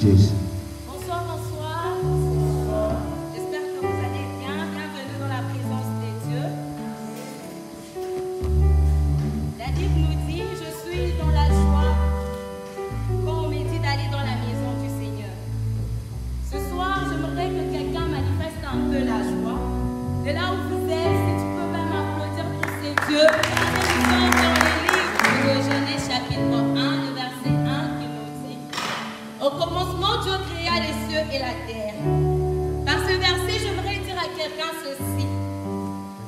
Jésus. Bonsoir, bonsoir. J'espère que vous allez bien. Bienvenue dans la présence de Dieu. La Bible nous dit, je suis dans la joie quand on me dit d'aller dans la maison du Seigneur. Ce soir, j'aimerais que quelqu'un manifeste un peu la joie. De là où vous êtes, si tu peux même applaudir pour ces dieux. Nous sommes dans le livre de Genèse chapitre 1, le verset 1 qui nous dit: au commencement, Dieu créa les cieux et la terre. Par ce verset, j'aimerais dire à quelqu'un ceci.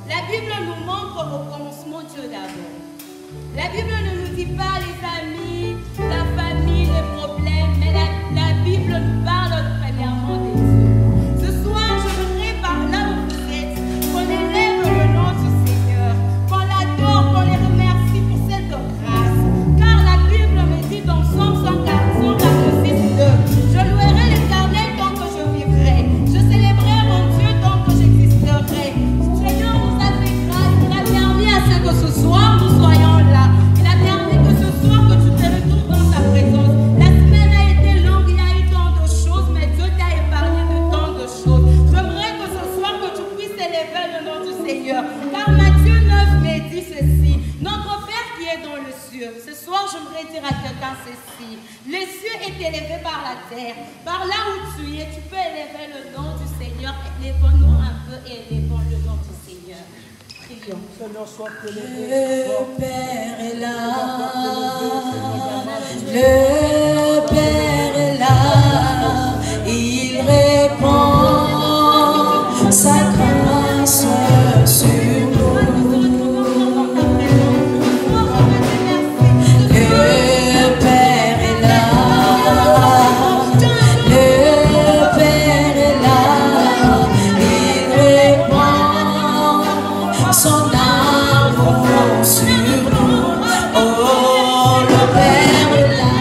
La Bible nous montre au commencement Dieu d'abord. La Bible ne nous dit pas les amis, la famille, les problèmes, mais la Bible nous parle premièrement de Dieu. Ce soir, je voudrais par là où vous êtes, qu'on élève le nom du Seigneur, qu'on l'adore, qu'on les remercie pour cette grâce. Car la Bible me dit dans Psaume 146:2, je louerai l'Éternel tant que je vivrai, je célébrerai mon Dieu tant que j'existerai. Seigneur nous a fait grâce, il a permis à ce que ce soir nous soyons là. Il a permis que ce soir que tu te retrouves dans sa présence. La semaine a été longue, il y a eu tant de choses, mais Dieu t'a épargné de tant de choses. J'aimerais que ce soir que tu puisses élever le nom du Seigneur. Car Matthieu 9 me dit ceci: notre Père qui est dans le ciel. Ce soir, j'aimerais dire à quelqu'un ceci: les cieux est élevé par la terre. Par là où tu es, tu peux élever le nom du Seigneur. Élevons-nous un peu et élevons le nom du Seigneur. Prions. Seigneur, sois élevé. Le Père est là, le Père est là, il répand sa grâce sur nous. Le Père est là, le Père est là, il répand son amour sur nous. Oh, le Père est là.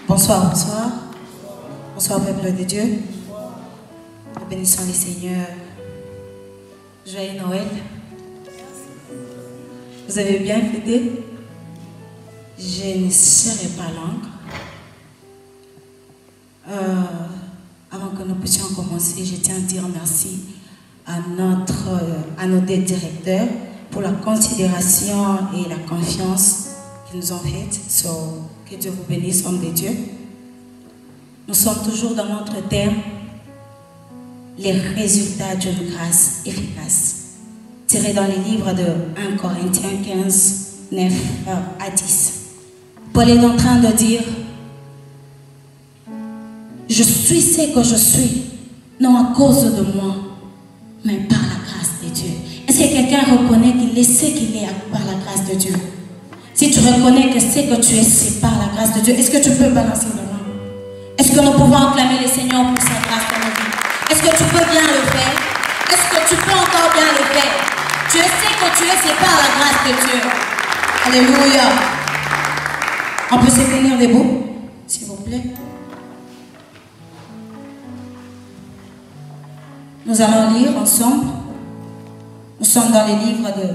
Bonsoir, bonsoir. Bonsoir, peuple de Dieu. Nous bénissons les Seigneurs. Joyeux Noël. Vous avez bien fêté? Je ne serai pas longue. Avant que nous puissions commencer, je tiens à dire merci à nos deux directeurs pour la considération et la confiance qu'ils nous ont faite. Que Dieu vous bénisse, homme de Dieu. Nous sommes toujours dans notre thème, les résultats d'une grâce efficace, tiré dans les livres de 1 Corinthiens 15, 9 à 10. Paul est en train de dire, je suis ce que je suis, non à cause de moi, mais par la grâce de Dieu. Est-ce que quelqu'un reconnaît qu'il est ce qu'il est par la grâce de Dieu? Si tu reconnais que ce que tu es, c'est par la grâce de Dieu, est-ce que tu peux balancer le main? Est-ce que nous pouvons acclamer le Seigneur pour sa grâce dans nos vies? Est-ce que tu peux bien le faire? Est-ce que tu peux encore bien le faire? Tu es ce que tu es, c'est par la grâce de Dieu. Alléluia. On peut se tenir debout, s'il vous plaît. Nous allons lire ensemble. Nous sommes dans les livres de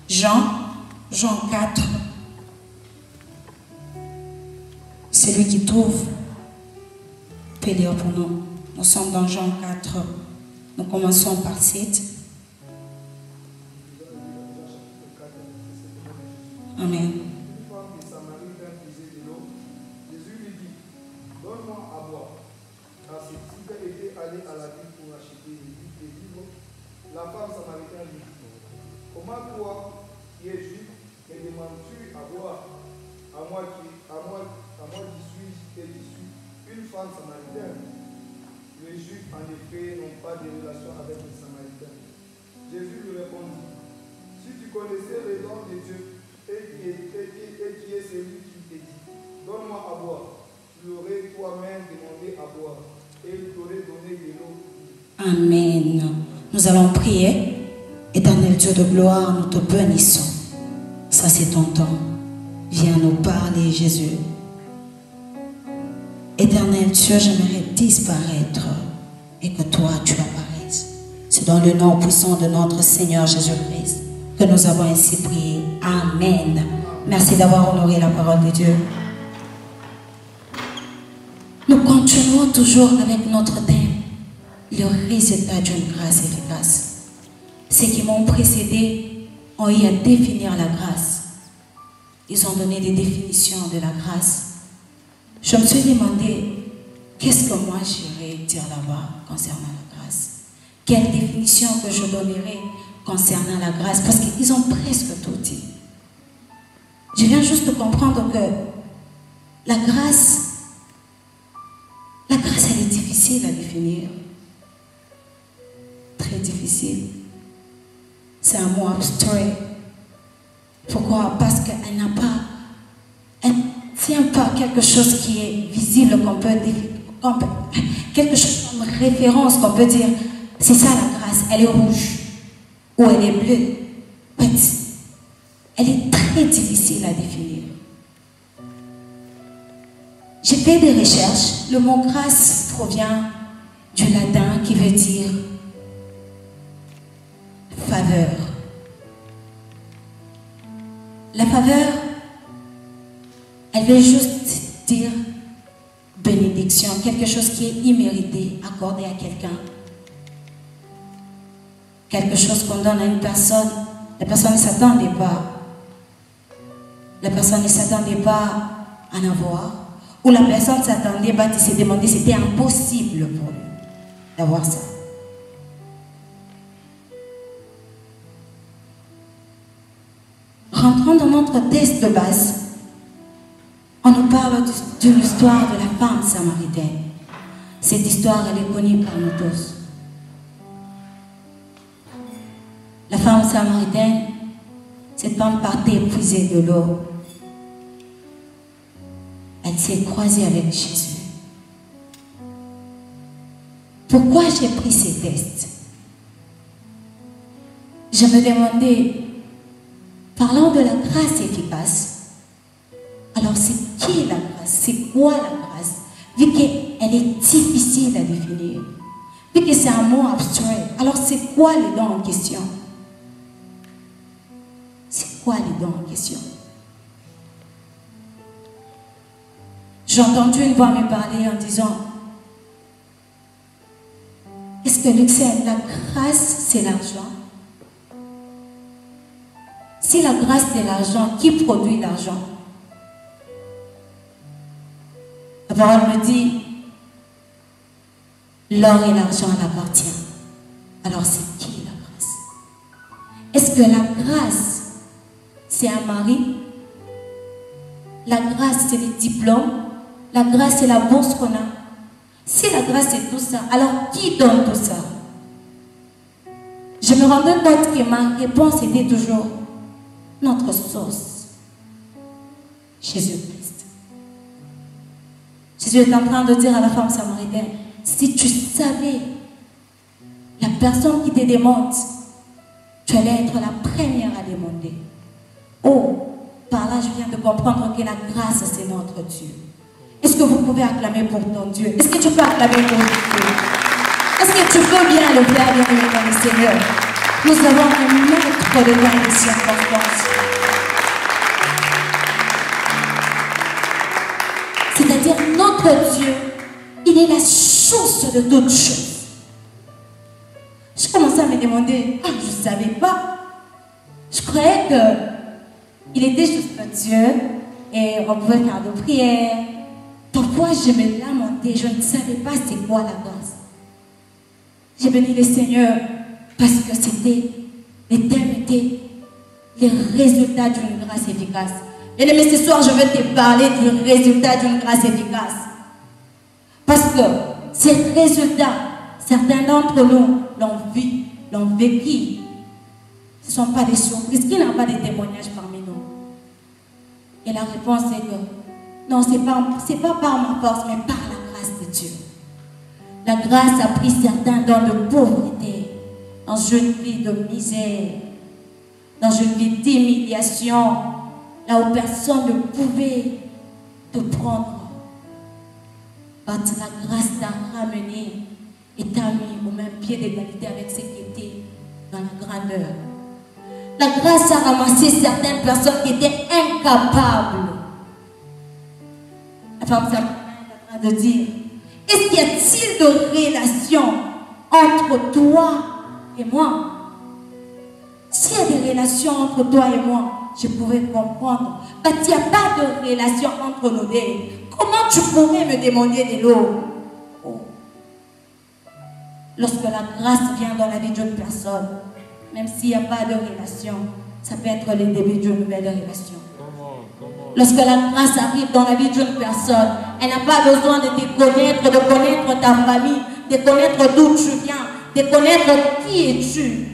Jean 4. Celui qui trouve peut lire pour nous. Nous sommes dans Jean 4. Nous commençons par 7. Amen. Jésus lui dit, donne-moi à boire. Car ses disciples étaient allés à la ville pour acheter des vivres. La femme samaritaine lui dit, comment toi, qui es juif, me demandes-tu à boire? À moi qui suis une femme samaritaine. Les juifs, en effet, n'ont pas de relation avec les samaritains. Jésus lui répondit, si tu connaissais les dons de Dieu, et qui est celui qui te dit, donne-moi à boire, tu l'aurais toi-même demandé à boire, et il t'aurait donné de l'eau. Amen. Nous allons prier. Éternel Dieu de gloire, nous te bénissons. Ça, c'est ton temps. Viens nous parler, Jésus. Éternel Dieu, j'aimerais disparaître et que toi, tu apparaisses. C'est dans le nom puissant de notre Seigneur Jésus-Christ que nous avons ainsi prié. Amen. Merci d'avoir honoré la parole de Dieu. Nous continuons toujours avec notre thème, le résultat d'une grâce efficace. Ceux qui m'ont précédé ont eu à définir la grâce. Ils ont donné des définitions de la grâce. Je me suis demandé, qu'est-ce que moi j'irais dire là-bas concernant la grâce? Quelle définition que je donnerais concernant la grâce? Parce qu'ils ont presque tout dit. Je viens juste de comprendre que la grâce, elle est difficile à définir. Très difficile. C'est un mot abstrait. Pourquoi? Parce qu'elle n'a pas, elle ne tient pas quelque chose qui est visible, quelque chose comme référence qu'on peut dire, c'est ça la grâce, elle est rouge ou elle est bleue. Elle est très difficile à définir. J'ai fait des recherches. Le mot grâce provient du latin qui veut dire faveur. La faveur, elle veut juste dire bénédiction, quelque chose qui est immérité, accordé à quelqu'un. Quelque chose qu'on donne à une personne, la personne ne s'attendait pas. La personne ne s'attendait pas à en avoir. Ou la personne s'attendait, il s'est demandé, c'était impossible pour lui d'avoir ça. Rentrons dans notre texte de base. On nous parle de l'histoire de la femme samaritaine. Cette histoire, elle est connue par nous tous. La femme samaritaine, cette femme partait puiser de l'eau. Elle s'est croisée avec Jésus. Pourquoi j'ai pris ces tests? Je me demandais, parlant de la grâce efficace, alors c'est qui la grâce? C'est quoi la grâce? Vu qu'elle est difficile à définir, vu que c'est un mot abstrait, alors c'est quoi les dons en question? C'est quoi les dons en question? J'ai entendu une voix me parler en disant, est-ce que la grâce c'est l'argent? Si la grâce c'est l'argent, qui produit l'argent? La parole me dit, l'or et l'argent l'appartient. Alors c'est qui la grâce? Est-ce que la grâce c'est un mari? La grâce c'est les diplômes? La grâce c'est la bourse qu'on a? Si la grâce c'est tout ça, alors qui donne tout ça? Je me rendais compte que ma réponse était toujours notre source, Jésus-Christ. Jésus est en train de dire à la femme samaritaine, si tu savais la personne qui te demande, tu allais être la première à demander. Oh, par là je viens de comprendre que la grâce c'est notre Dieu. Est-ce que vous pouvez acclamer pour ton Dieu? Est-ce que tu peux acclamer pour ton Dieu? Est-ce que tu veux bien le faire, bien-aimé dans le Seigneur? Nous avons un maître de dans les circonstances. C'est-à-dire notre Dieu, il est la source de toutes choses. Je commençais à me demander, je ne savais pas. Je croyais qu'il était juste Dieu et on pouvait faire des prières. Parfois je me lamentais, je ne savais pas c'est quoi la grâce. J'ai béni le Seigneur parce que les thèmes étaient les résultats d'une grâce efficace. Bien-aimé, ce soir je vais te parler du résultat d'une grâce efficace. Parce que ces résultats, certains d'entre nous l'ont vécu. Ce ne sont pas des surprises. Qui n'a pas des témoignages parmi nous? Et la réponse est que non, ce n'est pas par ma force, mais par la grâce de Dieu. La grâce a pris certains dans de pauvreté, dans une vie de misère, dans une vie d'humiliation, là où personne ne pouvait te prendre. La grâce t'a ramené et t'a mis au même pied d'égalité avec ceux qui étaient dans la grandeur. La grâce a ramassé certaines personnes qui étaient incapables. La femme est en train de dire, est-ce qu'il y a-t-il de relation entre toi et moi? S'il y a des relations entre toi et moi, je pourrais comprendre. Mais il n'y a pas de relation entre nous deux. Comment tu pourrais me demander de l'eau? Oh. Lorsque la grâce vient dans la vie d'une personne, même s'il n'y a pas de relation, ça peut être le début d'une nouvelle relation. Lorsque la grâce arrive dans la vie d'une personne, elle n'a pas besoin de te connaître, de connaître ta famille, de connaître d'où tu viens, de connaître qui es-tu.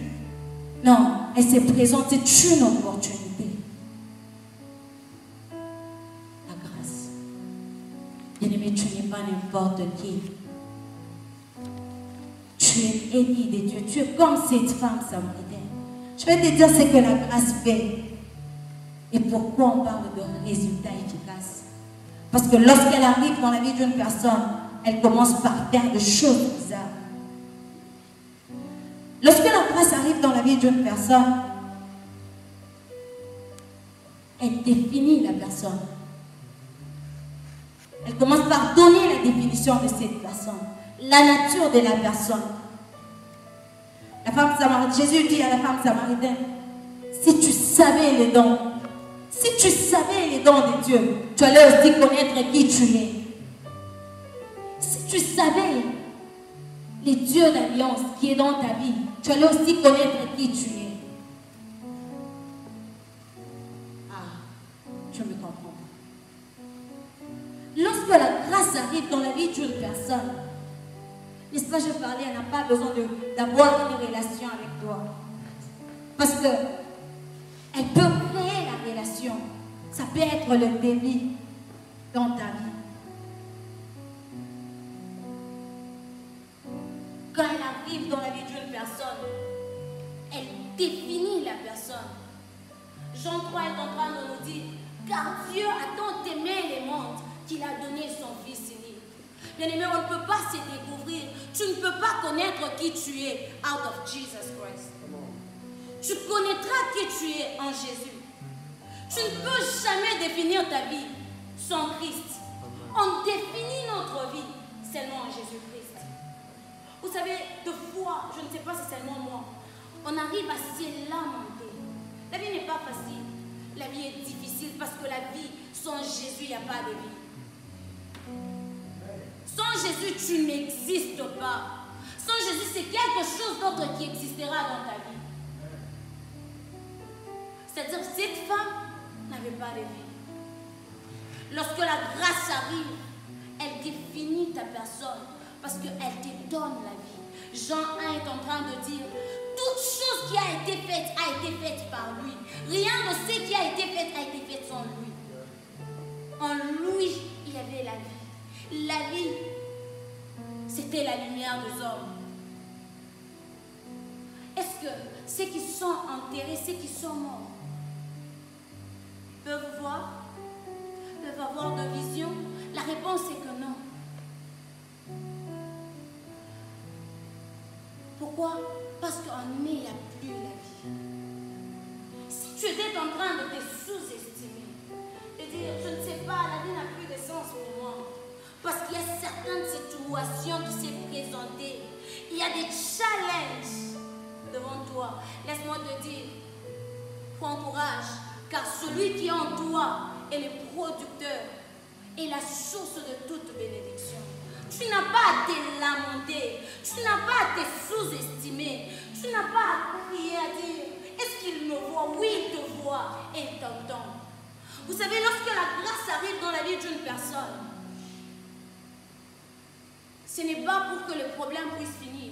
Non, elle se présente, c'est une opportunité. La grâce. Bien-aimé, tu n'es pas n'importe qui. Tu es élu de Dieu. Tu es comme cette femme samaritaine. Je vais te dire ce que la grâce fait. Et pourquoi on parle de résultats efficaces? Parce que lorsqu'elle arrive dans la vie d'une personne, elle commence par faire des choses bizarres. Lorsque la grâce arrive dans la vie d'une personne, elle définit la personne. Elle commence par donner la définition de cette personne, la nature de la personne. La femme samaritaine, Jésus dit à la femme samaritaine, si tu savais les dons, si tu savais les dons de Dieu, tu allais aussi connaître qui tu es. Si tu savais les dieux d'alliance qui est dans ta vie, tu allais aussi connaître qui tu es. Ah, tu me comprends. Lorsque la grâce arrive dans la vie d'une personne, n'est-ce pas, je parlais, elle n'a pas besoin d'avoir une relation avec toi. Parce que elle peut créer la relation. Ça peut être le débit dans ta vie. Quand elle arrive dans la vie d'une personne, elle définit la personne. Jean 3 est en train de nous dire, car Dieu a tant aimé les mondes qu'il a donné son Fils unique. Bien-aimé, on ne peut pas se découvrir. Tu ne peux pas connaître qui tu es out of Jesus Christ. Tu connaîtras qui tu es en Jésus. Tu ne peux jamais définir ta vie sans Christ. On définit notre vie seulement en Jésus-Christ. Vous savez, de fois, je ne sais pas si c'est seulement moi, on arrive à se lamenter. La vie n'est pas facile. La vie est difficile parce que la vie, sans Jésus, il n'y a pas de vie. Sans Jésus, tu n'existes pas. Sans Jésus, c'est quelque chose d'autre qui existera dans ta vie. C'est-à-dire que cette femme n'avait pas de vie. Lorsque la grâce arrive, elle définit ta personne parce qu'elle te donne la vie. Jean 1 est en train de dire, toute chose qui a été faite par lui. Rien de ce qui a été fait sans lui. En lui, il y avait la vie. La vie, c'était la lumière des hommes. Est-ce que ceux qui sont enterrés, ceux qui sont morts, peuvent voir, peuvent avoir de vision? La réponse est que non. Pourquoi? Parce qu'en lui, il n'y a plus la vie. Si tu étais en train de te sous-estimer, de dire, je ne sais pas, la vie n'a plus de sens pour moi, parce qu'il y a certaines situations qui s'est présentées, il y a des challenges devant toi. Laisse-moi te dire, prends courage, car celui qui est en toi est le producteur et la source de toute bénédiction. Tu n'as pas à te lamenter, tu n'as pas à te sous-estimer, tu n'as pas à crier, à dire, est-ce qu'il me voit? Oui, il te voit et il t'entend. Vous savez, lorsque la grâce arrive dans la vie d'une personne, ce n'est pas pour que le problème puisse finir.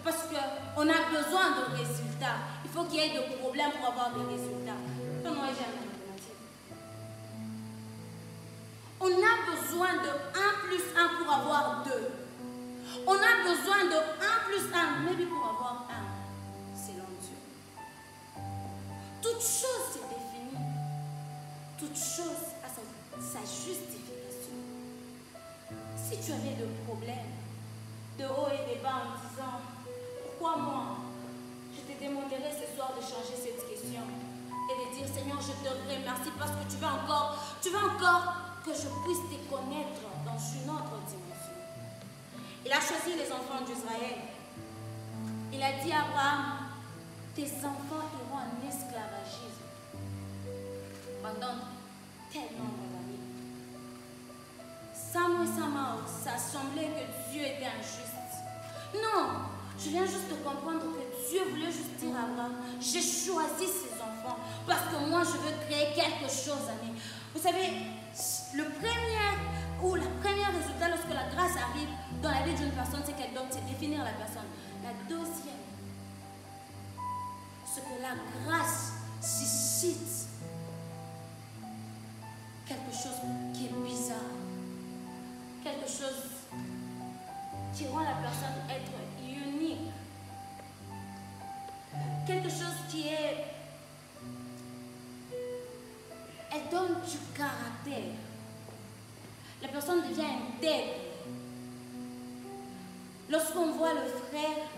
Parce qu'on a besoin de résultats. Il faut qu'il y ait des problèmes pour avoir des résultats. On a besoin de 1 plus 1 pour avoir 2. On a besoin de 1 plus 1, maybe pour avoir 1, selon Dieu. Toute chose c'est définie. Toute chose a sa justification. Si tu avais des problèmes, de haut et de bas en disant, pourquoi moi? Je te demanderai ce soir de changer cette question et de dire, Seigneur, je te remercie parce que tu veux encore que je puisse te connaître dans une autre dimension. Il a choisi les enfants d'Israël. Il a dit à Abraham, tes enfants iront en esclavagisme pendant tel nombre d'années. Sama, ça semblait que Dieu était injuste. Non, je viens juste de comprendre que Dieu voulait juste dire à Abraham, j'ai choisi ces enfants parce que moi je veux créer quelque chose en eux. Vous savez, la première résultat lorsque la grâce arrive dans la vie d'une personne, c'est qu'elle donne, c'est définir la personne. La deuxième, c'est que la grâce suscite quelque chose qui est bizarre, quelque chose qui rend la personne être unique, quelque chose qui est elle donne du caractère. La personne devient intègre. Lorsqu'on voit le frère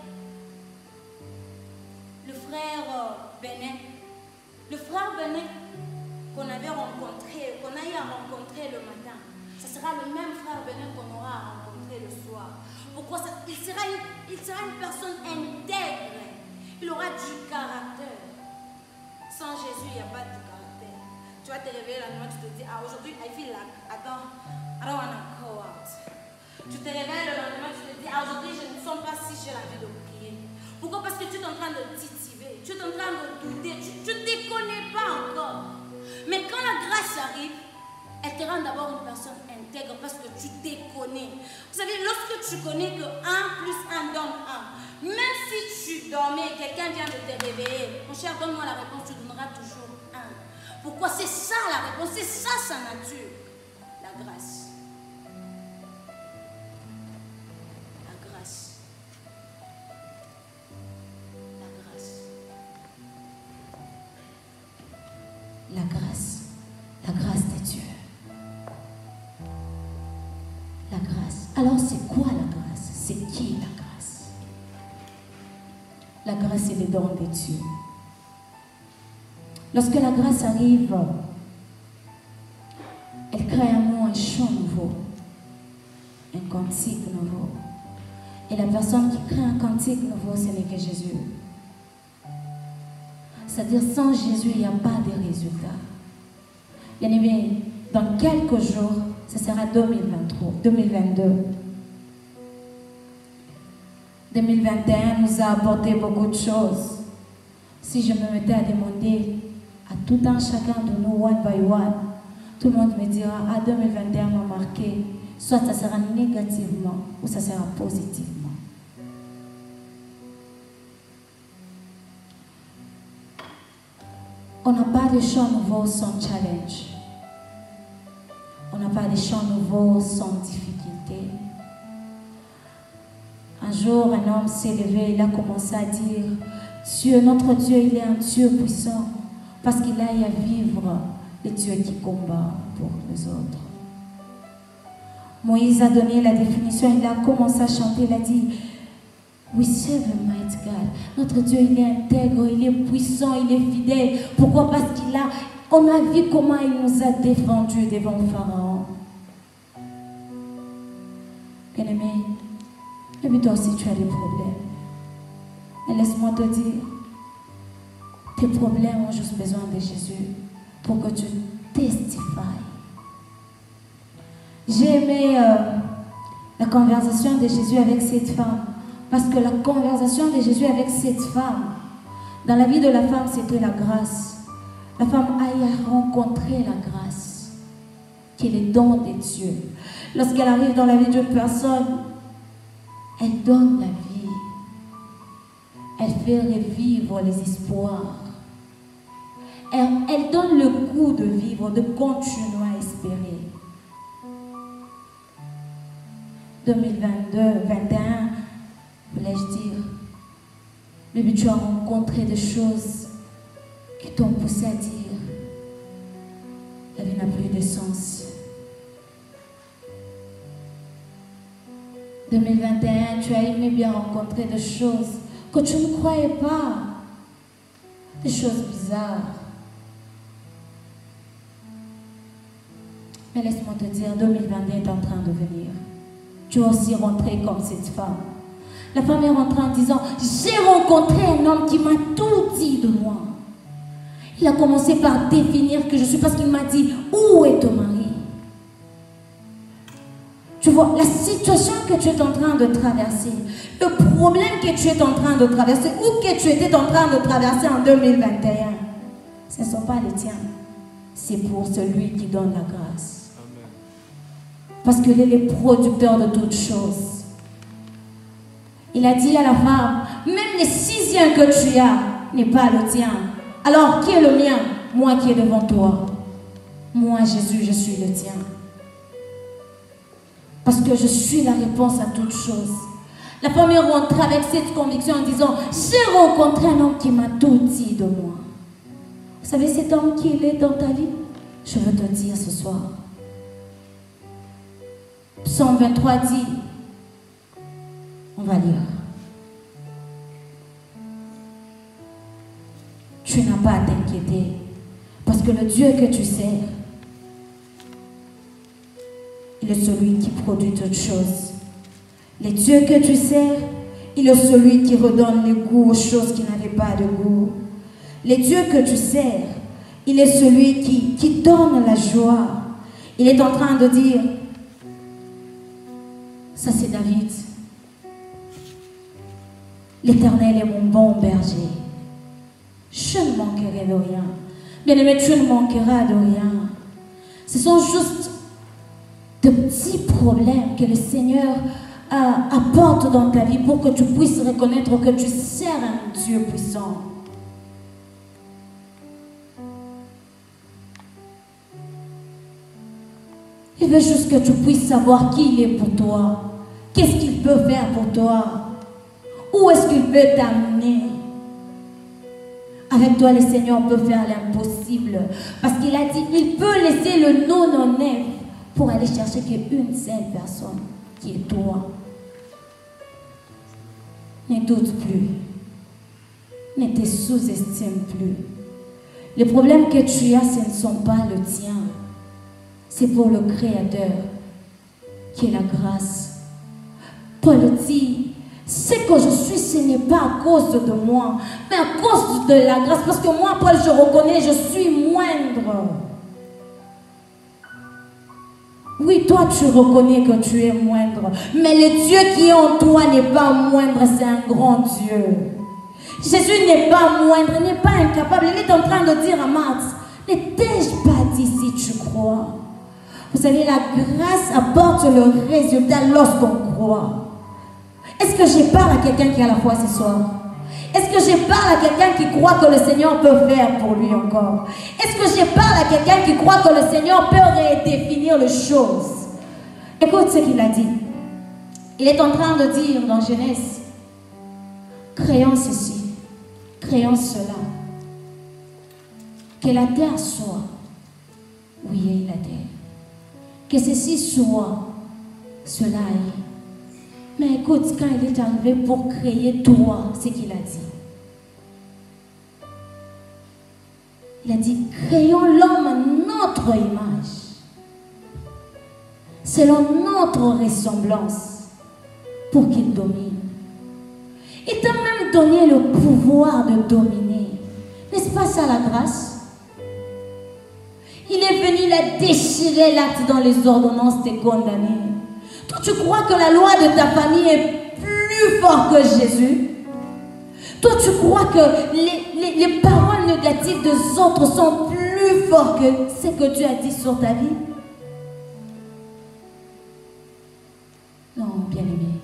Benet qu'on avait rencontré, qu'on a eu à rencontrer le matin, ce sera le même frère Benet qu'on aura à rencontrer le soir. Pourquoi ça? Il sera une personne intègre. Il aura du caractère. Sans Jésus, il n'y a pas de caractère. Tu vas te réveiller la nuit, tu te dis, ah aujourd'hui, I feel like, I don't want to go out. Tu te réveilles le lendemain, tu te dis, ah aujourd'hui, je ne sens pas si j'ai envie de prier. Pourquoi? Parce que tu es en train de titiller, tu es en train de douter, tu ne te connais pas encore. Mais quand la grâce arrive, elle te rend d'abord une personne intègre parce que tu te connais. Vous savez, lorsque tu connais que 1 plus 1 donne 1, même si tu dormais et quelqu'un vient de te réveiller, mon cher, donne-moi la réponse, tu donneras toujours 1. Pourquoi? C'est ça la réponse, c'est ça sa nature. La grâce. La grâce. La grâce. La grâce. La grâce de Dieu. La grâce. Alors c'est quoi la grâce? C'est qui la grâce? La grâce est le don de Dieu. Lorsque la grâce arrive, elle crée en nous un chant nouveau, un cantique nouveau. Et la personne qui crée un cantique nouveau, ce n'est que Jésus. C'est-à-dire, sans Jésus, il n'y a pas de résultat. Bien aimé, dans quelques jours, ce sera 2022. 2021 nous a apporté beaucoup de choses. Si je me mettais à demander à tout un chacun de nous, one by one, tout le monde me dira, ah, 2021 m'a marqué. Soit ça sera négativement ou ça sera positivement. On n'a pas de chant nouveau sans challenge. On n'a pas de chant nouveau sans difficulté. Un jour, un homme s'est levé, il a commencé à dire, Dieu, notre Dieu, il est un Dieu puissant, parce qu'il aille à vivre le Dieu qui combat pour les autres. Moïse a donné la définition, il a commencé à chanter, il a dit, We serve a mighty God. Notre Dieu, il est intègre, il est puissant, il est fidèle. Pourquoi? Parce on a vu comment il nous a défendus devant le Pharaon. Bien-aimé, et toi aussi tu as des problèmes. Mais laisse-moi te dire, tes problèmes ont juste besoin de Jésus pour que tu testifies. J'ai aimé la conversation de Jésus avec cette femme. Parce que la conversation de Jésus avec cette femme, dans la vie de la femme, c'était la grâce. La femme a rencontré la grâce, qui est le don de Dieu. Lorsqu'elle arrive dans la vie d'une personne, elle donne la vie. Elle fait revivre les espoirs. Elle donne le goût de vivre, de continuer à espérer. 2022, 2021, voulais-je dire, mais tu as rencontré des choses qui t'ont poussé à dire, la vie n'a plus de sens. 2021, tu as aimé bien rencontrer des choses que tu ne croyais pas, des choses bizarres. Mais laisse-moi te dire, 2022 est en train de venir. Tu vas aussi rentrer comme cette femme. La femme est rentrée en disant, j'ai rencontré un homme qui m'a tout dit de moi. Il a commencé par définir que je suis, parce qu'il m'a dit, où est ton mari? Tu vois, la situation que tu es en train de traverser, le problème que tu es en train de traverser, ou que tu étais en train de traverser en 2021, ce ne sont pas les tiens. C'est pour celui qui donne la grâce. Amen. Parce qu'il est le producteur de toutes choses. Il a dit à la femme, même le 6e que tu as n'est pas le tien. Alors, qui est le mien? Moi qui est devant toi. Moi, Jésus, je suis le tien. Parce que je suis la réponse à toutes choses. La femme est rentrée avec cette conviction en disant, j'ai rencontré un homme qui m'a tout dit de moi. Vous savez cet homme qui il est dans ta vie? je veux te dire ce soir. Psaume 23 dit, on va lire. Tu n'as pas à t'inquiéter parce que le Dieu que tu sers, il est celui qui produit toutes choses. Le Dieu que tu sers, il est celui qui redonne le goût aux choses qui n'avaient pas de goût. Le Dieu que tu sers, il est celui qui donne la joie. Il est en train de dire, ça c'est David. L'Éternel est mon bon berger. Je ne manquerai de rien. Bien-aimé, tu ne manqueras de rien. Ce sont juste de petits problèmes que le Seigneur apporte dans ta vie pour que tu puisses reconnaître que tu sers un Dieu puissant. Il veut juste que tu puisses savoir qui il est pour toi. Qu'est-ce qu'il peut faire pour toi? Où est-ce qu'il peut t'amener? Avec toi, le Seigneur peut faire l'impossible. Parce qu'il a dit, il peut laisser le non-honnête pour aller chercher qu'une seule personne, qui est toi. Ne doute plus. Ne te sous-estime plus. Les problèmes que tu as, ce ne sont pas le tien. C'est pour le Créateur, qui est la grâce. Paul dit, ce que je suis, ce n'est pas à cause de moi, mais à cause de la grâce. Parce que moi, Paul, je reconnais, je suis moindre. Oui, toi, tu reconnais que tu es moindre. Mais le Dieu qui est en toi n'est pas moindre, c'est un grand Dieu. Jésus n'est pas moindre, n'est pas incapable. Il est en train de dire à Marthe, ne t'ai-je pas dit si tu crois? Vous savez, la grâce apporte le résultat lorsqu'on croit. Est-ce que je parle à quelqu'un qui a la foi ce soir? Est-ce que je parle à quelqu'un qui croit que le Seigneur peut faire pour lui encore? Est-ce que je parle à quelqu'un qui croit que le Seigneur peut redéfinir les choses? Écoute ce qu'il a dit. Il est en train de dire dans Genèse, créons ceci, créons cela. Que la terre soit, oui, la terre. Que ceci soit, cela est. Mais écoute, quand il est arrivé pour créer toi, c'est qu'il a dit. Il a dit, créons l'homme à notre image, selon notre ressemblance, pour qu'il domine. Il t'a même donné le pouvoir de dominer. N'est-ce pas ça la grâce? Il est venu la déchirer l'acte dans les ordonnances te condamner. Toi, tu crois que la loi de ta famille est plus forte que Jésus? Toi, tu crois que les paroles négatives des autres sont plus fortes que ce que Dieu a dit sur ta vie? Non, bien-aimé.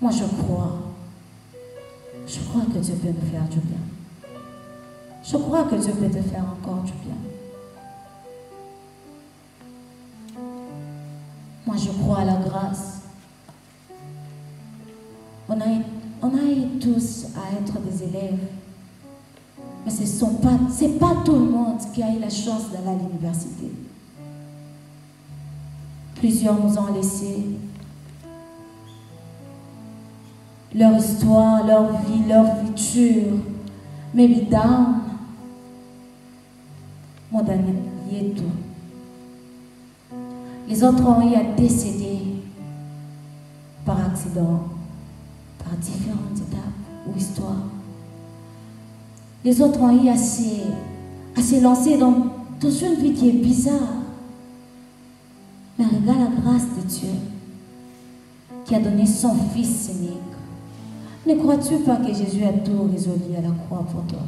Moi, je crois. Je crois que Dieu peut nous faire du bien. Je crois que Dieu peut te faire encore du bien. Moi, je crois à la grâce. On a eu tous à être des élèves. Mais ce n'est pas tout le monde qui a eu la chance d'aller à l'université. Plusieurs nous ont laissé leur histoire, leur vie, leur futur. Maybe down. Moi, tout. Les autres ont eu à décéder par accident, par différentes étapes ou histoires. Les autres ont eu à se lancer dans une vie qui est bizarre. Mais regarde la grâce de Dieu qui a donné son Fils unique. Ne crois-tu pas que Jésus a tout résolu à la croix pour toi?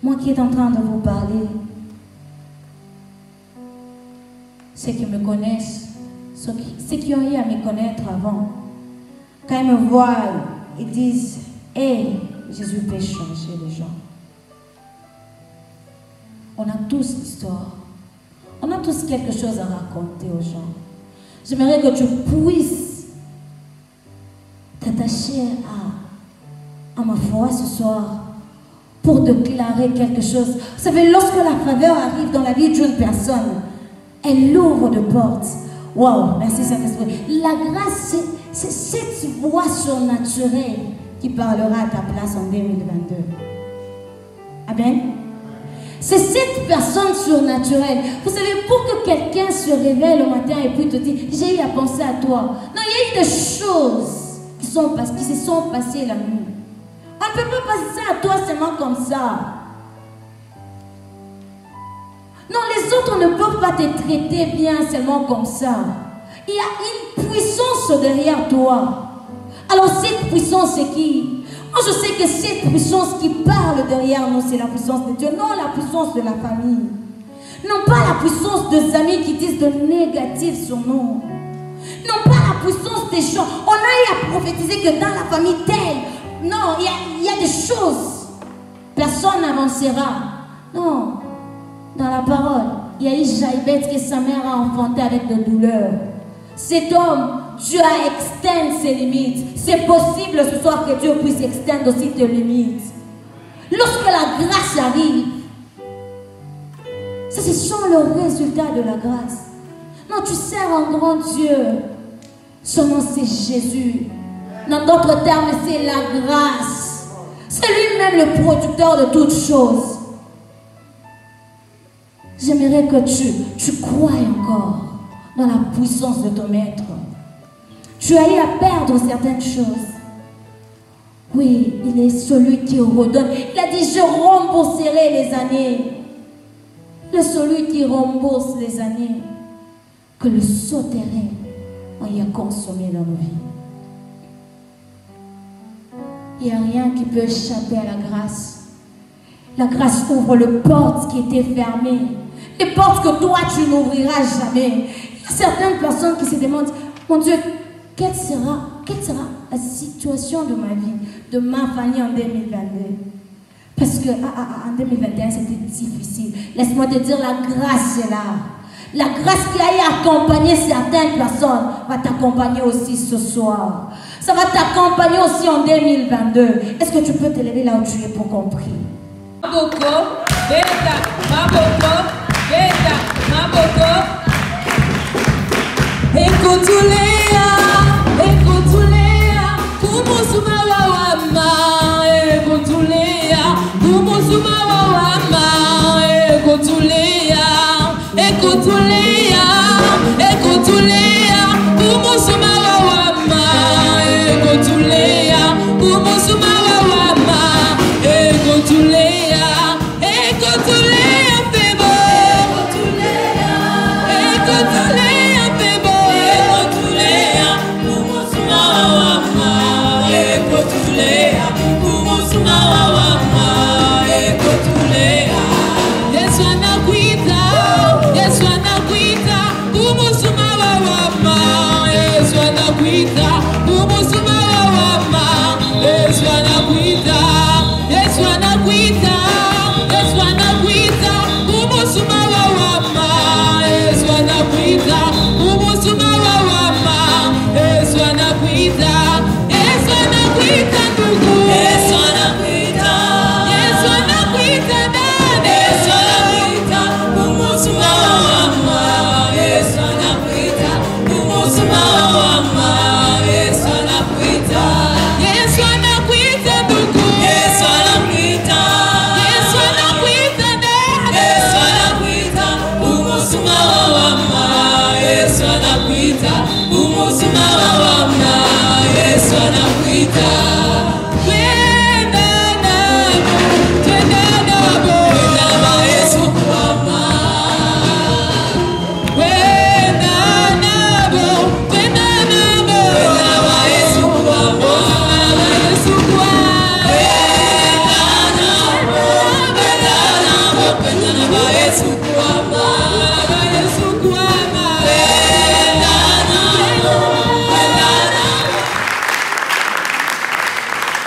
Moi qui est en train de vous parler, ceux qui me connaissent, ceux qui ont eu à me connaître avant, quand ils me voient, ils disent, « Hey, Jésus peut changer les gens. » On a tous l'histoire. On a tous quelque chose à raconter aux gens. J'aimerais que tu puisses t'attacher à ma foi ce soir pour déclarer quelque chose. Vous savez, lorsque la faveur arrive dans la vie d'une personne, elle ouvre de portes. Waouh, merci Saint-Esprit. La grâce, c'est cette voix surnaturelle qui parlera à ta place en 2022. Amen. C'est cette personne surnaturelle. Vous savez, pour que quelqu'un se réveille le matin et puis te dise, j'ai eu à penser à toi. Non, il y a eu des choses qui se sont passées la nuit. On ne peut pas passer à toi seulement comme ça. Non, les autres ne peuvent pas te traiter bien seulement comme ça. Il y a une puissance derrière toi. Alors cette puissance, c'est qui? Moi, je sais que cette puissance qui parle derrière nous, c'est la puissance de Dieu. Non, la puissance de la famille. Non, pas la puissance des amis qui disent de négatif sur nous. Non, pas la puissance des gens. On a eu à prophétiser que dans la famille telle, non, il y a des choses. Personne n'avancera. Non, dans la parole, il y a eu Jaïbeth que sa mère a enfanté avec de douleurs. Cet homme, Dieu a externe ses limites. C'est possible ce soir que Dieu puisse extendre aussi tes limites. Lorsque la grâce arrive, ça ce sont le résultat de la grâce. Non, tu sers un grand Dieu. Son nom c'est Jésus. Dans d'autres termes, c'est la grâce. C'est lui-même le producteur de toutes choses. J'aimerais que tu croies encore dans la puissance de ton maître. Tu as eu à perdre certaines choses. Oui, il est celui qui redonne. Il a dit, je rembourserai les années. Il est celui qui rembourse les années que le sauterrain y a consommé dans nos vies. Il n'y a rien qui peut échapper à la grâce. La grâce ouvre les portes qui étaient fermées. Les portes que toi, tu n'ouvriras jamais. Il y a certaines personnes qui se demandent, mon Dieu, quelle sera la situation de ma vie, de ma famille en 2022? Parce qu'en 2021, c'était difficile. Laisse-moi te dire, la grâce est là. La grâce qui a accompagné certaines personnes va t'accompagner aussi ce soir. Ça va t'accompagner aussi en 2022. Est-ce que tu peux te lever là où tu es pour comprendre?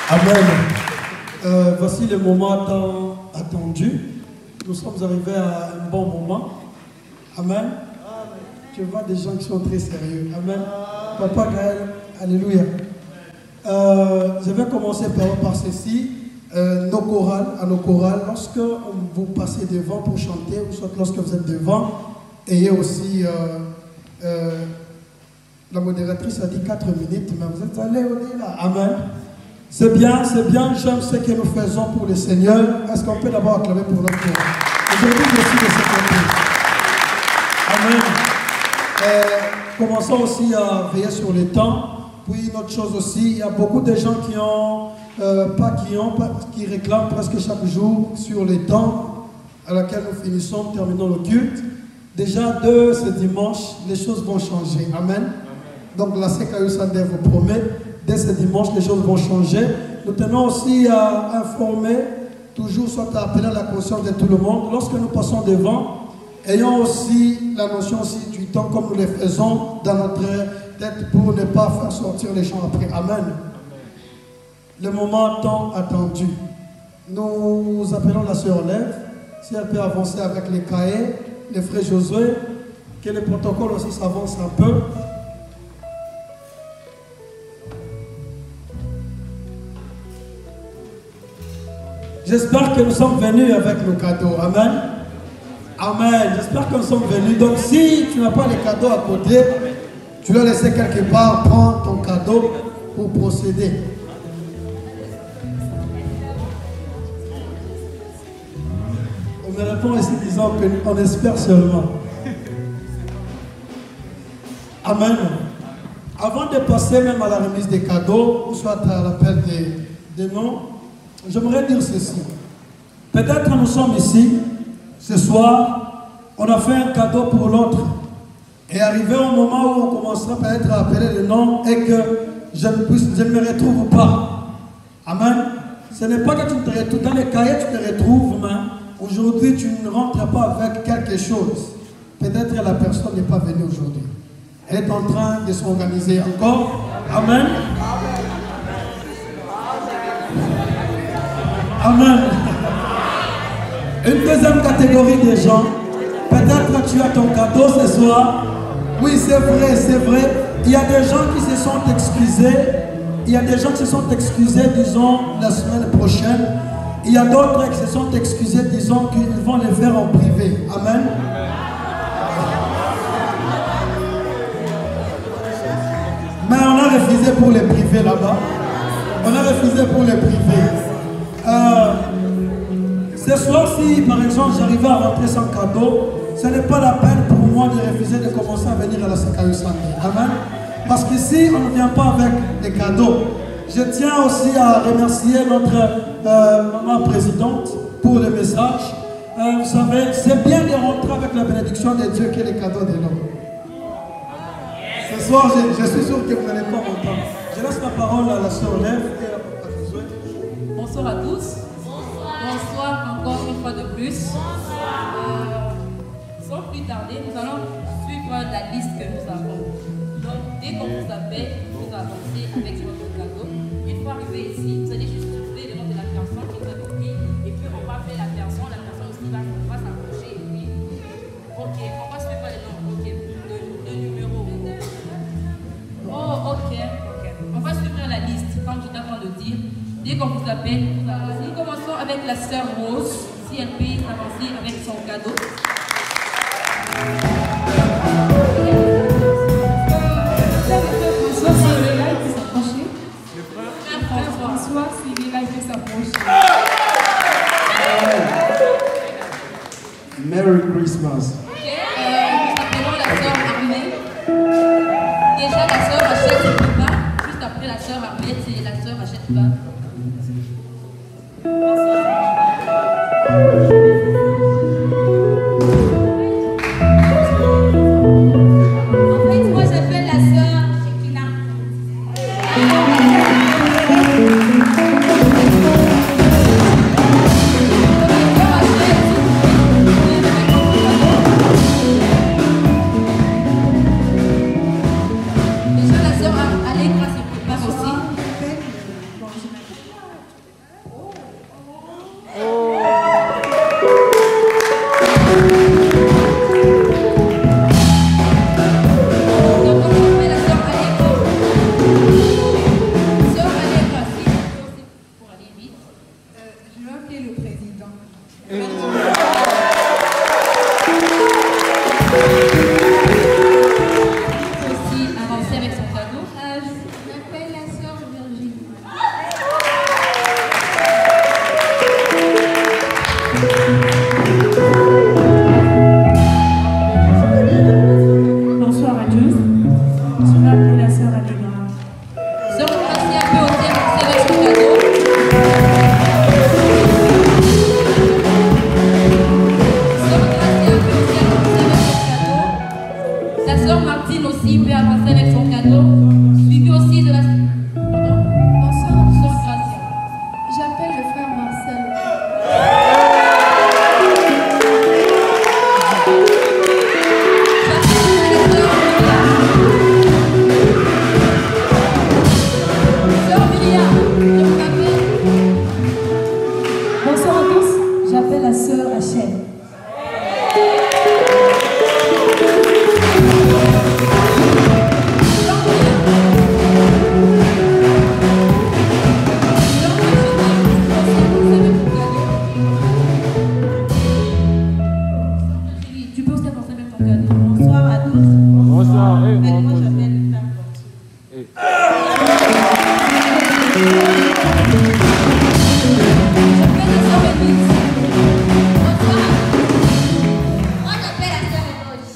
Amen. Voici le moment tant attendu. Nous sommes arrivés à un bon moment. Amen. Tu vois des gens qui sont très sérieux. Amen. Papa Gaël, alléluia. Je vais commencer par ceci. à nos chorales, lorsque vous passez devant pour chanter, ou soit lorsque vous êtes devant, ayez aussi, la modératrice a dit 4 minutes, mais vous êtes allés, on est là. Amen. C'est bien, j'aime ce que nous faisons pour le Seigneur. Est-ce qu'on peut d'abord acclamer pour notre Dieu? Aujourd'hui, je suis de ce côté. Amen. Commençons aussi à veiller sur le temps. Puis une autre chose aussi, il y a beaucoup de gens qui réclament presque chaque jour sur le temps à laquelle nous terminons le culte. Déjà de ce dimanche, les choses vont changer. Amen. Donc la CKU Sunday vous promet, dès ce dimanche, les choses vont changer. Nous tenons aussi à informer, toujours soit à appeler à la conscience de tout le monde. Lorsque nous passons devant, ayons aussi la notion aussi du temps comme nous le faisons dans notre tête pour ne pas faire sortir les gens après. Amen. Le moment tant attendu. Nous appelons la sœur Lève, si elle peut avancer avec les cahiers, les frères Josué, que le protocole aussi s'avance un peu. J'espère que nous sommes venus avec nos cadeaux. Amen. Amen. J'espère que nous sommes venus. Donc si tu n'as pas les cadeaux à côté, tu l'as laissé quelque part, prends ton cadeau pour procéder. On me répond ici disant qu'on espère seulement. Amen. Avant de passer même à la remise des cadeaux, ou soit à l'appel des noms, j'aimerais dire ceci. Peut-être nous sommes ici, ce soir, on a fait un cadeau pour l'autre. Et arrivé au moment où on commencera peut-être à appeler le nom et que je ne me retrouve pas. Amen. Ce n'est pas que tu te retrouves dans les cahiers, tu te retrouves, mais aujourd'hui tu ne rentres pas avec quelque chose. Peut-être que la personne n'est pas venue aujourd'hui. Elle est en train de s'organiser encore. Amen. Amen. Une deuxième catégorie de gens, peut-être que tu as ton cadeau ce soir. Oui, c'est vrai, c'est vrai. Il y a des gens qui se sont excusés. Il y a des gens qui se sont excusés, disons, la semaine prochaine. Il y a d'autres qui se sont excusés, disons, qu'ils vont les faire en privé. Amen. Mais on a refusé pour les privés là-bas. On a refusé pour les privés. Ce soir, si par exemple j'arrivais à rentrer sans cadeau, ce n'est pas la peine pour moi de refuser de commencer à venir à la CKU Sunday. Amen. Parce qu'ici, on ne vient pas avec des cadeaux. Je tiens aussi à remercier notre maman présidente pour le message. Vous savez, c'est bien de rentrer avec la bénédiction de Dieu qui est le cadeau de l'homme. Ce soir, je suis sûr que vous n'allez pas m'entendre. Je laisse la parole à la sœur Lève et à Josué. Bonsoir à tous. Bonsoir encore une fois de plus. Sans plus tarder, nous allons suivre la liste que nous avons. Donc, dès qu'on vous appelle, vous avancez avec votre cadeau. Une fois arrivé ici, vous allez juste trouver le nom de la personne qui vous a pris. Et puis, on va appeler la personne aussi va s'approcher. Et puis, ok, on va suivre les noms. Ok, le numéro. Oh, ok. On va suivre la liste, comme je suis en train de dire. Dès qu'on vous appelle, vous avancez. Nous commençons avec la sœur Rose, si elle peut avancer avec son cadeau. François, s'il est là, il peut s'approcher. François, s'il est là, il peut s'approcher. Merry Christmas. Nous appelons la sœur Armée. Déjà, la sœur achète ses repas. Juste après la sœur Armée, c'est la sœur achète pas. Aussi avancer avec son cadeau. Je m'appelle la sœur Virginie. Bonsoir à tous. Je m'appelle la sœur Allegra. Sœur Gracia peut aussi avancer avec son cadeau. Sœur Gracia peut aussi avancer avec son cadeau. La sœur Martine aussi peut avancer avec son cadeau. Suivi aussi de la Bonsoir. sœur Gracia. J'appelle le frère Marcel. Sœur Myriam, je vous appelle. Bonsoir à tous. J'appelle la sœur Rachel. Tu peux aussi avancer avec ton cadeau. Bonsoir à tous. Bonsoir. Moi, j'appelle le frère Portier. J'appelle la sœur Élise. Bonsoir. Moi, j'appelle la sœur Eboche.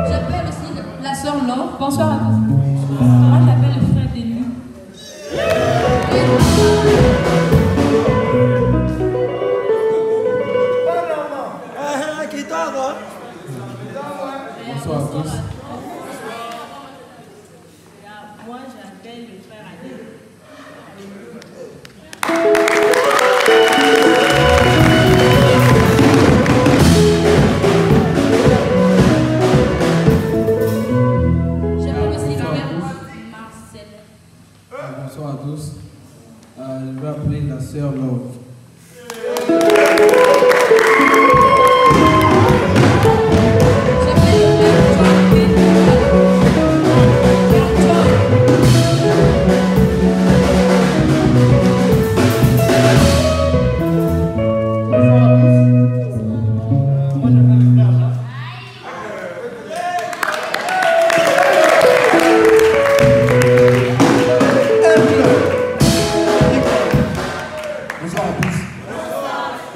J'appelle aussi la sœur Laure. Bonsoir à tous. Moi, j'appelle le frère Denis. Bonsoir à tous. Moi, j'appelle le frère Adèle. J'appelle aussi le frère Marcel. Bonsoir à tous. Je vais appeler la sœur Love. J'appelle le frère Joachim. Frère Joachim. Bonsoir à tous.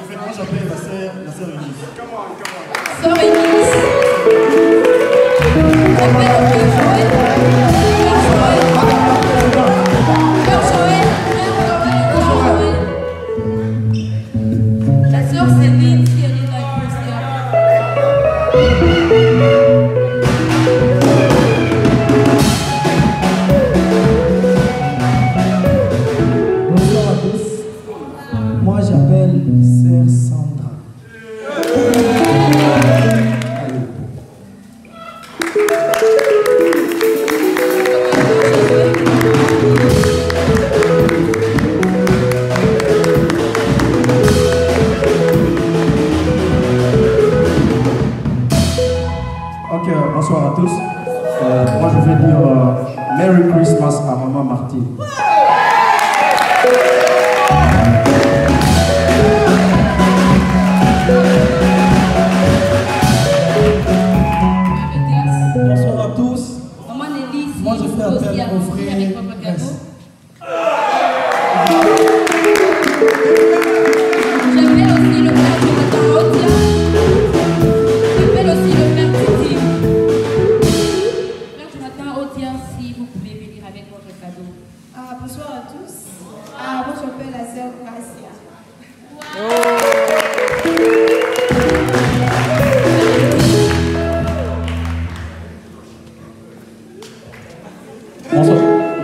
En fait, moi j'appelle la sœur Eunice. Sœur Élise. J'appelle le frère Joël. Frère Joël. Frère Joël. La sœur Céline, si elle est là, elle peut Bonsoir à tous. Moi j'appelle sœur Sandra. Allez. Ok, bonsoir à tous. Moi je vais dire Merry Christmas à Maman Martine. Bonsoir à tous. Maman Nelly, si Moi je vous fais pouvez aussi appel au avancer avec frère. votre cadeau. J'appelle aussi le frère Jonathan Odia. J'appelle aussi le frère Titi. Frère Jonathan Odia, si vous pouvez venir avec votre cadeau. Bonsoir à tous. Moi, j'appelle la sœur Gracia.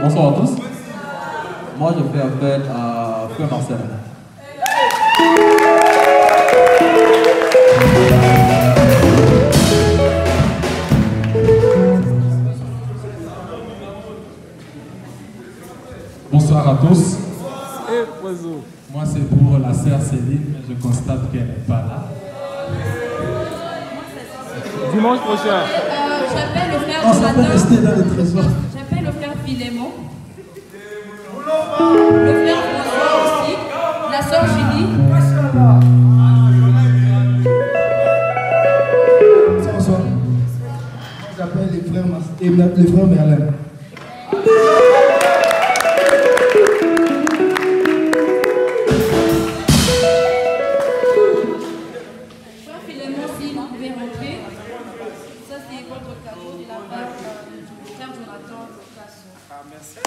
Bonsoir à tous. Moi, je fais appel à Frère Marcel. Bonsoir à tous. Moi, c'est pour la sœur Céline, mais je constate qu'elle n'est pas là. Dimanche prochain. J'appelle le frère On s'appelle rester dans le trésor. J'appelle le frère Philémon. Le frère François aussi. La sœur Julie. le frère Merlin. Frère Philémon, si vous pouvez rentrer. Ça, c'est votre cadeau de la part du frère Jonathan Locasso. Ah, merci.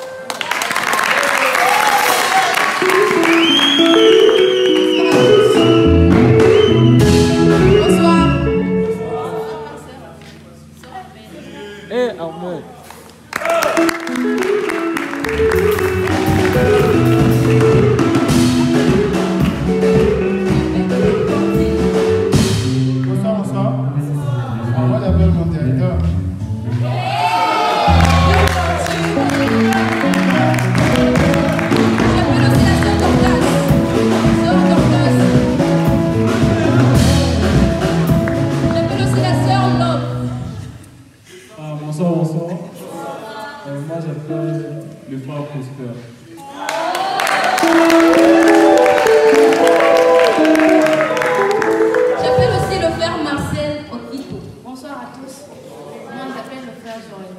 Bonsoir. Eh, Ahmed. Bonsoir, bonsoir. Moi, j'appelle mon directeur. Bonsoir, bonsoir. Moi, j'appelle le frère Prosper. J'appelle aussi le frère Marcel Okito. Bonsoir à tous. Moi, j'appelle le frère Joël.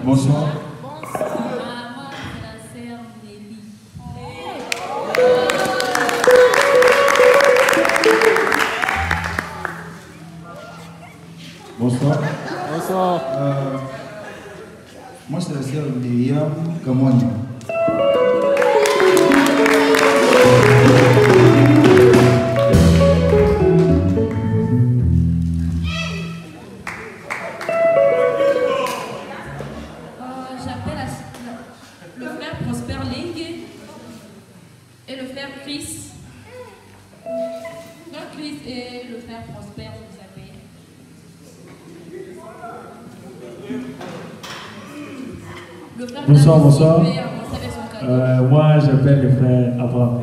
Bonsoir. Maman, la sœur Nelly. Bonsoir. Bonsoir. Moi, c'est la sœur Myriam Kamonia. J'appelle le frère Prosper Ling et le frère Chris. Non, Chris et le frère Prosper, vous savez. Le frère Bonsoir, David, bonsoir. il peut avancer avec son cadeau. Moi, j'appelle le frère Abraham.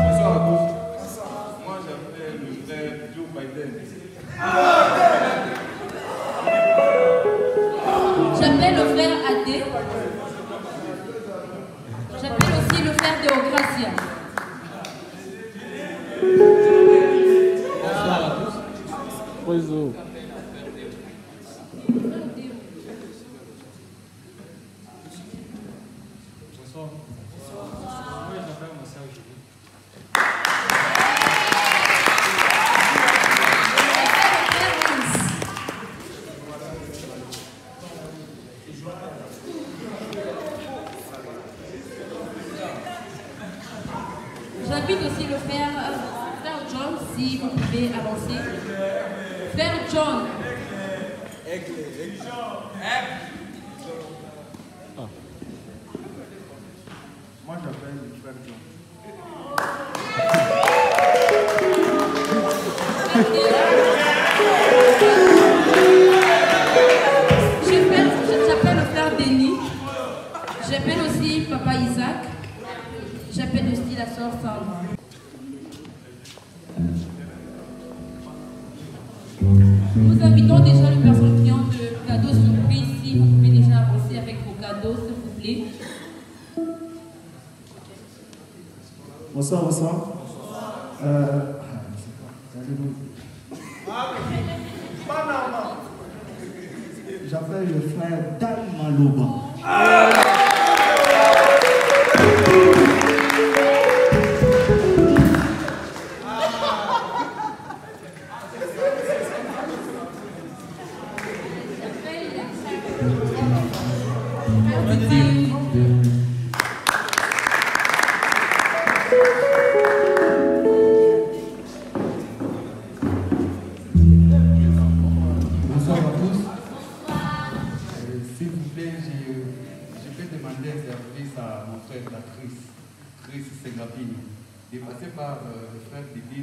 Bonsoir à tous. Moi, j'appelle le frère Joe Biden. J'appelle le frère Adé. J'appelle aussi le frère Deogracia. Bonsoir à tous. Bonjour. Bonsoir. Moi, j'appelle ma soeur Julie. J'invite aussi le frère John, si vous pouvez avancer. Frère John. Moi, j'appelle le frère John. J'appelle le frère Denis. J'appelle aussi papa Isaac. J'appelle aussi la soeur Sandra. Nous invitons déjà les personnes qui ont de cadeaux surprises. Si vous pouvez déjà avancer avec vos cadeaux, s'il vous plaît. Bonsoir, bonsoir. J'appelle le frère Dalmaloba. Bonsoir à tous. S'il vous plaît, je peux demander un service à mon frère, la Chris Sengapini, de passer par le frère Bibi,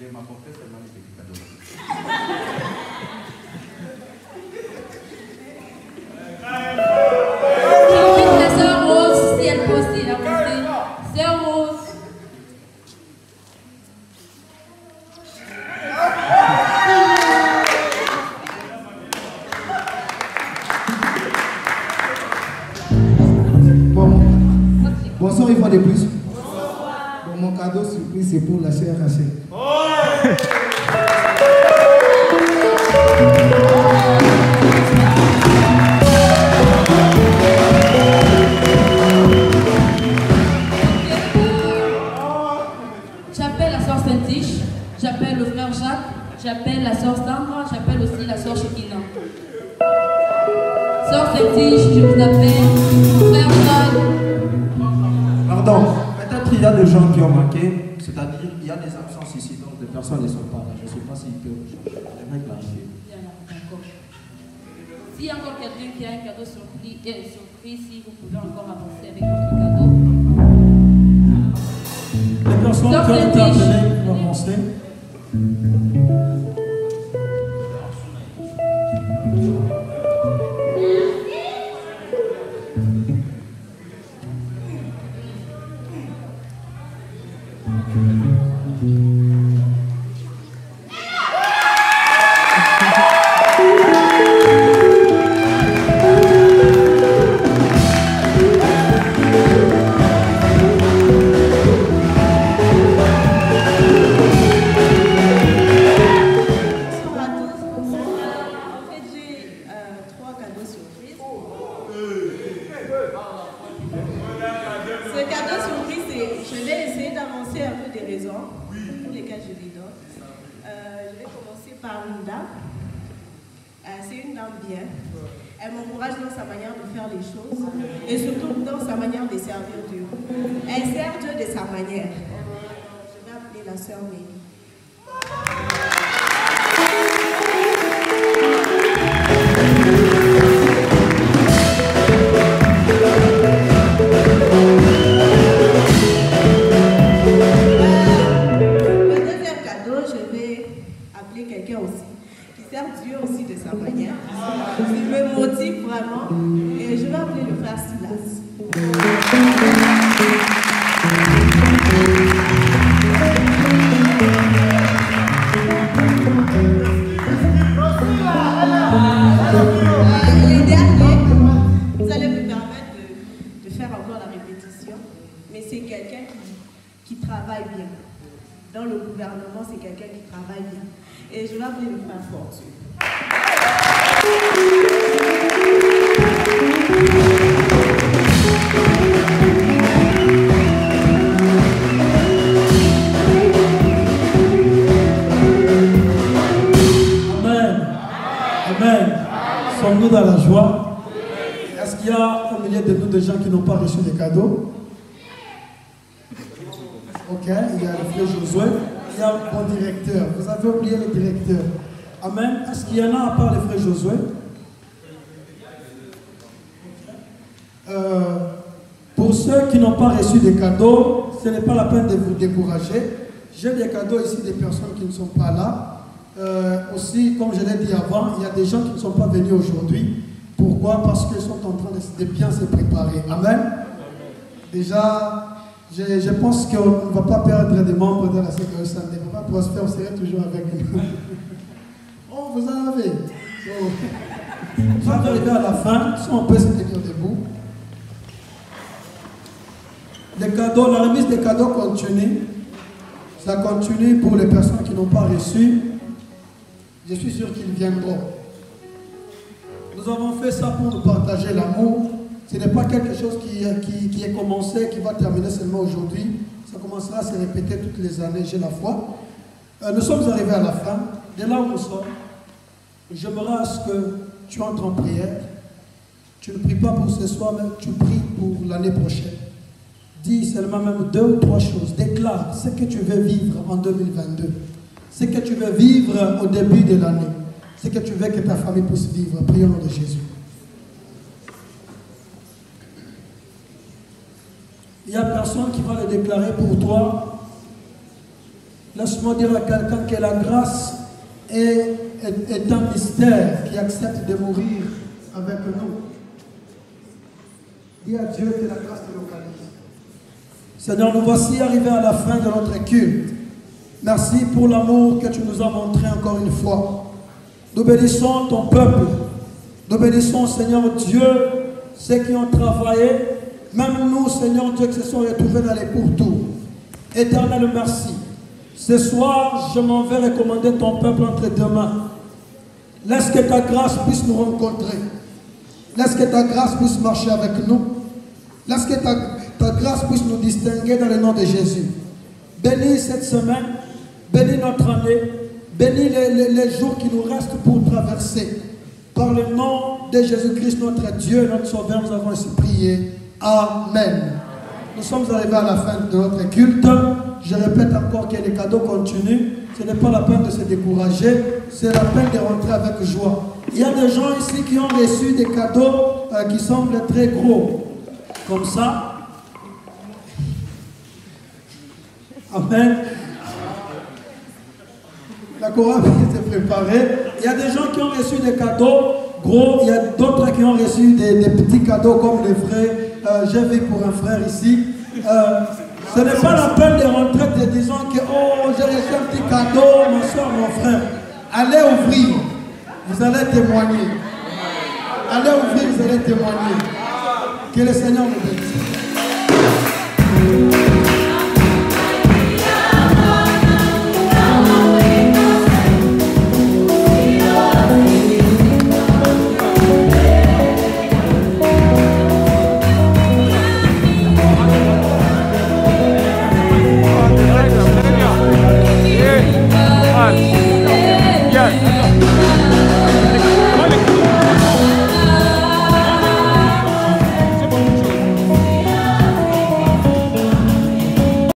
de m'apporter seulement des petits cadeaux. J'invite la sœur Rose, si elle peut aussi avancer. Sœur Rose. Bonsoir une fois de plus. Bon, mon cadeau surprise, c'est pour la chère Rachel. J'appelle la sœur Saint-Tiche, j'appelle le frère Jacques, j'appelle la sœur Sandra, j'appelle aussi la sœur Chekina. Sœur Saint-Tiche, je vous appelle, frère Jacques. Pardon, peut-être il y a des gens qui ont manqué, c'est-à-dire qu'il y a des absences ici, donc des personnes ne sont pas là. Je ne sais pas s'ils peuvent changer. J'aimerais clarifier. D'accord. S'il y a encore quelqu'un qui a un cadeau surpris, si vous pouvez encore avancer avec votre cadeau. Les personnes qui ont été appelées vont avancer. Elle m'encourage dans sa manière de faire les choses et surtout dans sa manière de servir Dieu. Elle sert Dieu de sa manière. Je vais appeler la sœur Mélie. Le deuxième cadeau, je vais appeler quelqu'un aussi qui sert Dieu aussi de sa manière. Il me motive vraiment et je vais appeler le frère Silas. Les derniers, vous allez me permettre de faire encore la répétition, mais c'est quelqu'un qui travaille bien. Dans le gouvernement, c'est quelqu'un qui travaille bien. Et je vais appeler le frère Fortune. Amen. Amen. Sommes-nous dans la joie? Est-ce qu'il y a au milieu de nous des gens qui n'ont pas reçu des cadeaux? Ok, il y a le frère Josué, il y a un bon directeur. Vous avez oublié le directeur. Amen. Est-ce qu'il y en a à part le frère Josué? Pour ceux qui n'ont pas reçu des cadeaux, ce n'est pas la peine de vous décourager. J'ai des cadeaux ici des personnes qui ne sont pas là. Aussi, comme je l'ai dit avant, il y a des gens qui ne sont pas venus aujourd'hui. Pourquoi? Parce qu'ils sont en train de bien se préparer. Amen. Déjà, je pense qu'on ne va pas perdre des membres de la CKE Sunday. Papa Prosper serait toujours avec nous. Oh, vous en avez. Vous arrivez à la fin, si on peut se tenir debout. Les cadeaux, la remise des cadeaux continue. Ça continue pour les personnes qui n'ont pas reçu. Je suis sûr qu'ils viendront. Nous avons fait ça pour nous partager l'amour. Ce n'est pas quelque chose qui est commencé, qui va terminer seulement aujourd'hui. Ça commencera à se répéter toutes les années, j'ai la foi. Nous sommes arrivés à la fin. De là où nous sommes, j'aimerais à ce que tu entres en prière. Tu ne pries pas pour ce soir, mais tu pries pour l'année prochaine. Dis seulement même 2 ou 3 choses. Déclare ce que tu veux vivre en 2022. Ce que tu veux vivre au début de l'année. Ce que tu veux que ta famille puisse vivre. Prions au nom de Jésus. Il n'y a personne qui va le déclarer pour toi. Laisse-moi dire à quelqu'un que la grâce est un mystère qui accepte de mourir avec nous. Dis à Dieu que la grâce te localise. Seigneur, nous voici arrivés à la fin de notre culte. Merci pour l'amour que tu nous as montré encore une fois. Nous bénissons ton peuple. Nous bénissons, Seigneur Dieu, ceux qui ont travaillé, Même nous, Seigneur Dieu, qui se sont retrouvés dans les pourtours. Éternel, merci. Ce soir, je m'en vais recommander ton peuple entre deux mains. Laisse que ta grâce puisse nous rencontrer. Laisse que ta grâce puisse marcher avec nous. Laisse que ta grâce puisse nous distinguer dans le nom de Jésus. Bénis cette semaine, bénis notre année, bénis les jours qui nous restent pour traverser. Par le nom de Jésus-Christ, notre Dieu, notre Sauveur, nous avons ainsi prié. Amen. Nous sommes arrivés à la fin de notre culte. Je répète encore que les cadeaux continuent. Ce n'est pas la peine de se décourager, c'est la peine de rentrer avec joie. Il y a des gens ici qui ont reçu des cadeaux qui semblent très gros. Comme ça. Amen. La chorale s'est préparée. Il y a des gens qui ont reçu des cadeaux gros. Il y a d'autres qui ont reçu des petits cadeaux comme les vrais. J'ai vu pour un frère ici. Ce n'est pas la peine de rentrer en disant que oh, j'ai reçu un petit cadeau, mon soeur, mon frère. Allez ouvrir. Vous allez témoigner. Allez ouvrir, vous allez témoigner. Que le Seigneur vous bénisse.